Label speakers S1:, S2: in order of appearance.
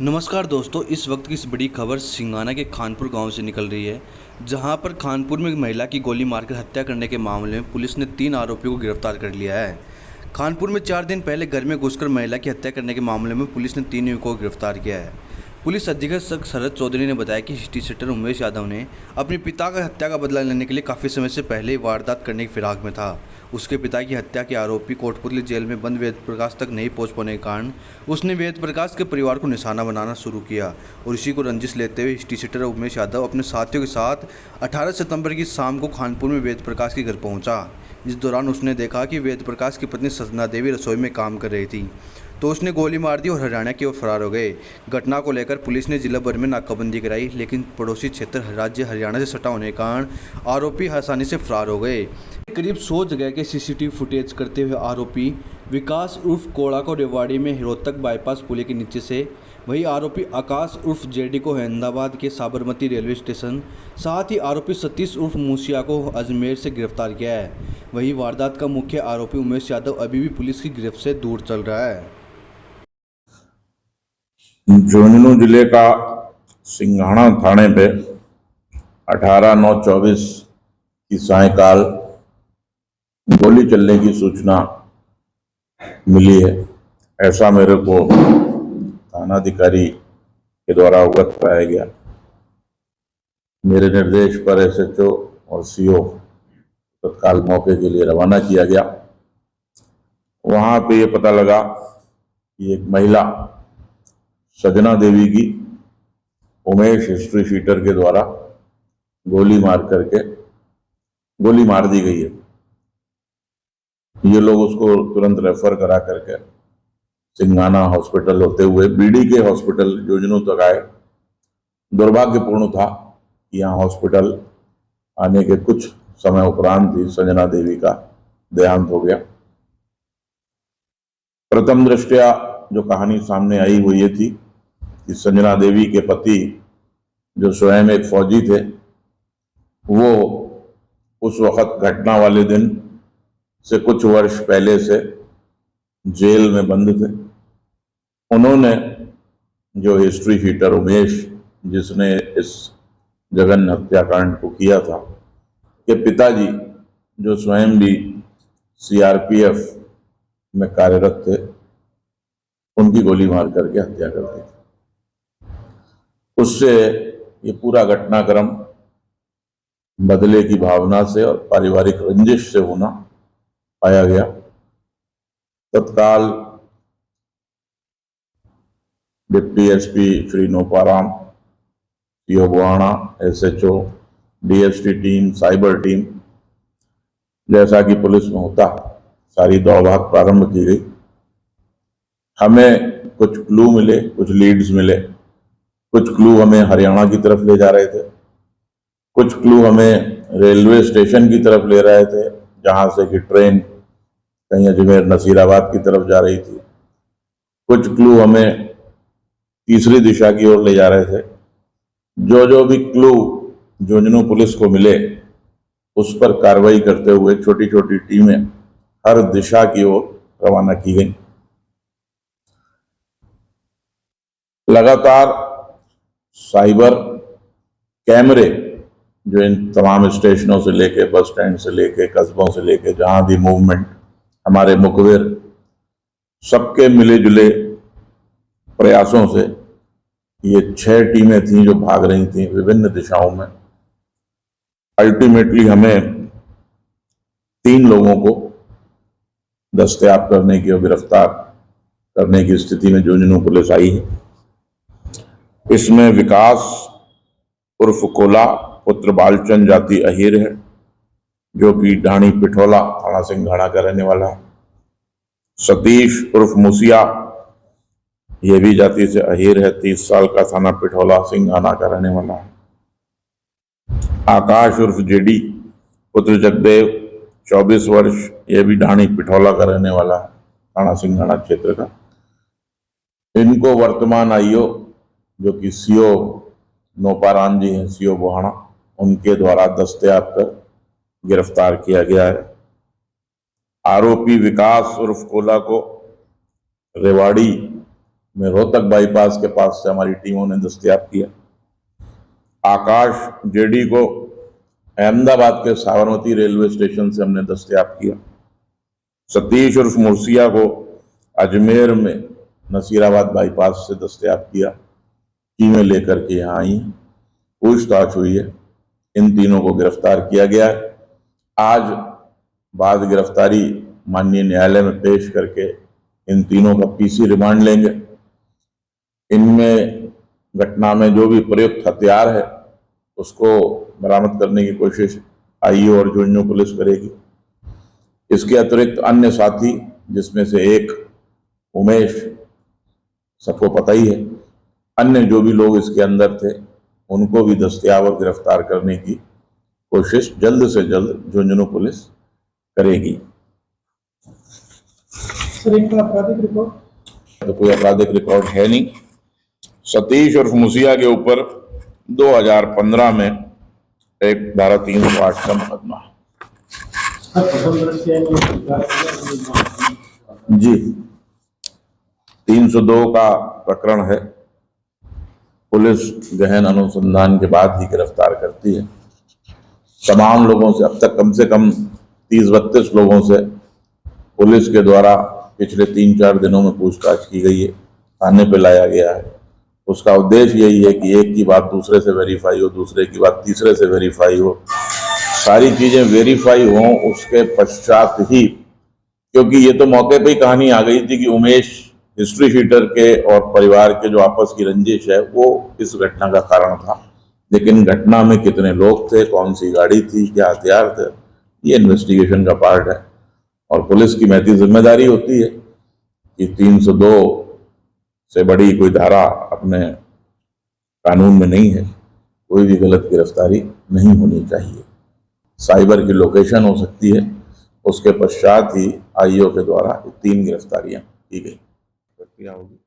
S1: नमस्कार दोस्तों, इस वक्त की इस बड़ी खबर सिंगाना के खानपुर गांव से निकल रही है, जहां पर खानपुर में एक महिला की गोली मारकर हत्या करने के मामले में पुलिस ने 3 आरोपियों को गिरफ्तार कर लिया है। खानपुर में 4 दिन पहले घर में घुसकर महिला की हत्या करने के मामले में पुलिस ने 3 युवकों को गिरफ्तार किया है। पुलिस अधीक्षक शरद चौधरी ने बताया कि हिस्ट्री शीटर उमेश यादव ने अपने पिता की हत्या का बदला लेने के लिए काफ़ी समय से पहले ही वारदात करने की फिराक में था। उसके पिता की हत्या के आरोपी कोटपुतली जेल में बंद वेद प्रकाश तक नहीं पहुंच पाने के कारण उसने वेद प्रकाश के परिवार को निशाना बनाना शुरू किया और इसी को रंजिश लेते हुए हिस्ट्री शीटर उमेश यादव अपने साथियों के साथ 18 सितंबर की शाम को खानपुर में वेद प्रकाश के घर पहुंचा। इस दौरान उसने देखा कि वेद प्रकाश की पत्नी सजना देवी रसोई में काम कर रही थी, तो उसने गोली मार दी और हरियाणा की ओर फरार हो गए। घटना को लेकर पुलिस ने जिला भर में नाकाबंदी कराई, लेकिन पड़ोसी क्षेत्र राज्य हरियाणा से सटा होने के कारण आरोपी आसानी से फरार हो गए। करीब 100 जगह के सीसीटीवी फुटेज करते हुए आरोपी विकास उर्फ कोड़ा को रेवाड़ी में रोहतक बाईपास पुल के नीचे से, वही आरोपी आकाश उर्फ जेडी को अहमदाबाद के साबरमती रेलवे स्टेशन, साथ ही आरोपी सतीश उर्फ मूसिया को अजमेर से गिरफ्तार किया है। वही वारदात का मुख्य आरोपी उमेश यादव अभी भी पुलिस की गिरफ्त से दूर चल रहा है।
S2: झुंझुनू जिले का सिंघाना थाने पे 18/9/24 की सायंकाल गोली चलने की सूचना मिली है। ऐसा मेरे को थानाधिकारी के द्वारा अवगत कराया गया। मेरे निर्देश पर एसएचओ और सीओ तत्काल मौके के लिए रवाना किया गया। वहां पे ये पता लगा कि एक महिला सजना देवी की उमेश हिस्ट्री शीटर के द्वारा गोली मार दी गई है। ये लोग उसको तुरंत रेफर करा करके सिंघाना हॉस्पिटल होते हुए बीडी के हॉस्पिटल झुंझुनू तक आए। दुर्भाग्यपूर्ण था कि यहाँ हॉस्पिटल आने के कुछ समय उपरांत ही सजना देवी का देहांत हो गया। प्रथम दृष्टया जो कहानी सामने आई वो ये थी कि संजना देवी के पति, जो स्वयं एक फौजी थे, वो उस वक्त घटना वाले दिन से कुछ वर्ष पहले से जेल में बंद थे। उन्होंने जो हिस्ट्री शीटर उमेश, जिसने इस जघन्य हत्याकांड को किया था, के पिताजी, जो स्वयं भी सीआरपीएफ में कार्यरत थे, उनकी गोली मार करके हत्या कर दी थी। उससे ये पूरा घटनाक्रम बदले की भावना से और पारिवारिक रंजिश से होना पाया गया। तत्काल deputy SP Shri Noparam, CO Buhana, SHO, DST team, cyber team, जैसा कि पुलिस में होता, सारी दौड़भाग प्रारंभ की गई। हमें कुछ क्लू मिले, कुछ लीड्स मिले। कुछ क्लू हमें हरियाणा की तरफ ले जा रहे थे, कुछ क्लू हमें रेलवे स्टेशन की तरफ ले रहे थे, जहां से कि ट्रेन कहीं अजमेर नसीराबाद की तरफ जा रही थी। कुछ क्लू हमें तीसरी दिशा की ओर ले जा रहे थे। जो भी क्लू झुंझुनू पुलिस को मिले, उस पर कार्रवाई करते हुए छोटी छोटी टीमें हर दिशा की ओर रवाना की गई। लगातार साइबर कैमरे, जो इन तमाम स्टेशनों से लेके, बस स्टैंड से लेके, कस्बों से लेके, जहां भी मूवमेंट, हमारे मुखबिर, सबके मिले जुले प्रयासों से ये 6 टीमें थीं जो भाग रही थीं विभिन्न दिशाओं में। अल्टीमेटली हमें 3 लोगों को दस्तयाब करने की और गिरफ्तार करने की स्थिति में झुंझुनू पुलिस आई है। इसमें विकास उर्फ कोला पुत्र बालचंद जाति अहीर है, जो कि ढाणी पिठोला थाना सिंघाना का रहने वाला है। सतीश उर्फ मूसिया, ये भी जाति से अहीर है, 30 साल का, थाना पिठोला सिंघाना का रहने वाला है। आकाश उर्फ जेडी पुत्र जगदेव, 24 वर्ष, ये भी ढाणी पिठोला का रहने वाला है, थाना सिंघाना क्षेत्र का। इनको वर्तमान आईओ, जो कि सीओ नोपाराम जी हैं, सीओ बुहाना, उनके द्वारा दस्तयाब कर गिरफ्तार किया गया है। आरोपी विकास उर्फ कोला को रेवाड़ी में रोहतक बाईपास के पास से हमारी टीमों ने दस्तयाब किया। आकाश जेडी को अहमदाबाद के साबरमती रेलवे स्टेशन से हमने दस्तयाब किया। सतीश उर्फ मुर्सिया को अजमेर में नसीराबाद बाईपास से दस्तयाब किया। टीमें लेकर के यहाँ आई हैं, पूछताछ हुई है, इन तीनों को गिरफ्तार किया गया है। आज बाद गिरफ्तारी माननीय न्यायालय में पेश करके इन तीनों का पीसी रिमांड लेंगे। इनमें घटना में जो भी प्रयुक्त हथियार है उसको बरामद करने की कोशिश आईओ और झुंझुनू पुलिस करेगी। इसके अतिरिक्त अन्य साथी, जिसमें से एक उमेश सबको पता ही है, अन्य जो भी लोग इसके अंदर थे उनको भी दस्तयाब और गिरफ्तार करने की कोशिश जल्द से जल्द झुंझुनू पुलिस करेगी।
S3: सर, इनका आपराधिक रिकॉर्ड?
S2: तो कोई आपराधिक रिकॉर्ड है नहीं। सतीश और मुर्सिया के ऊपर 2015 में एक धारा 308 का मुकदमा जी 302 का प्रकरण है। पुलिस गहन अनुसंधान के बाद ही गिरफ्तार करती है। तमाम लोगों से अब तक कम से कम 30-32 लोगों से पुलिस के द्वारा पिछले 3-4 दिनों में पूछताछ की गई है, थाने पे लाया गया है। उसका उद्देश्य यही है कि एक की बात दूसरे से वेरीफाई हो, दूसरे की बात तीसरे से वेरीफाई हो, सारी चीजें वेरीफाई हों। उसके पश्चात ही, क्योंकि ये तो मौके पे ही कहानी आ गई थी कि उमेश हिस्ट्री शीटर के और परिवार के जो आपस की रंजिश है वो इस घटना का कारण था। लेकिन घटना में कितने लोग थे, कौन सी गाड़ी थी, क्या हथियार थे, ये इन्वेस्टिगेशन का पार्ट है। और पुलिस की महती जिम्मेदारी होती है कि 302 से बड़ी कोई धारा अपने कानून में नहीं है। कोई भी गलत गिरफ्तारी नहीं होनी चाहिए। साइबर की लोकेशन हो सकती है, उसके पश्चात ही आईओ के द्वारा 3 गिरफ्तारियां की गई। प्रक्रिया होगी।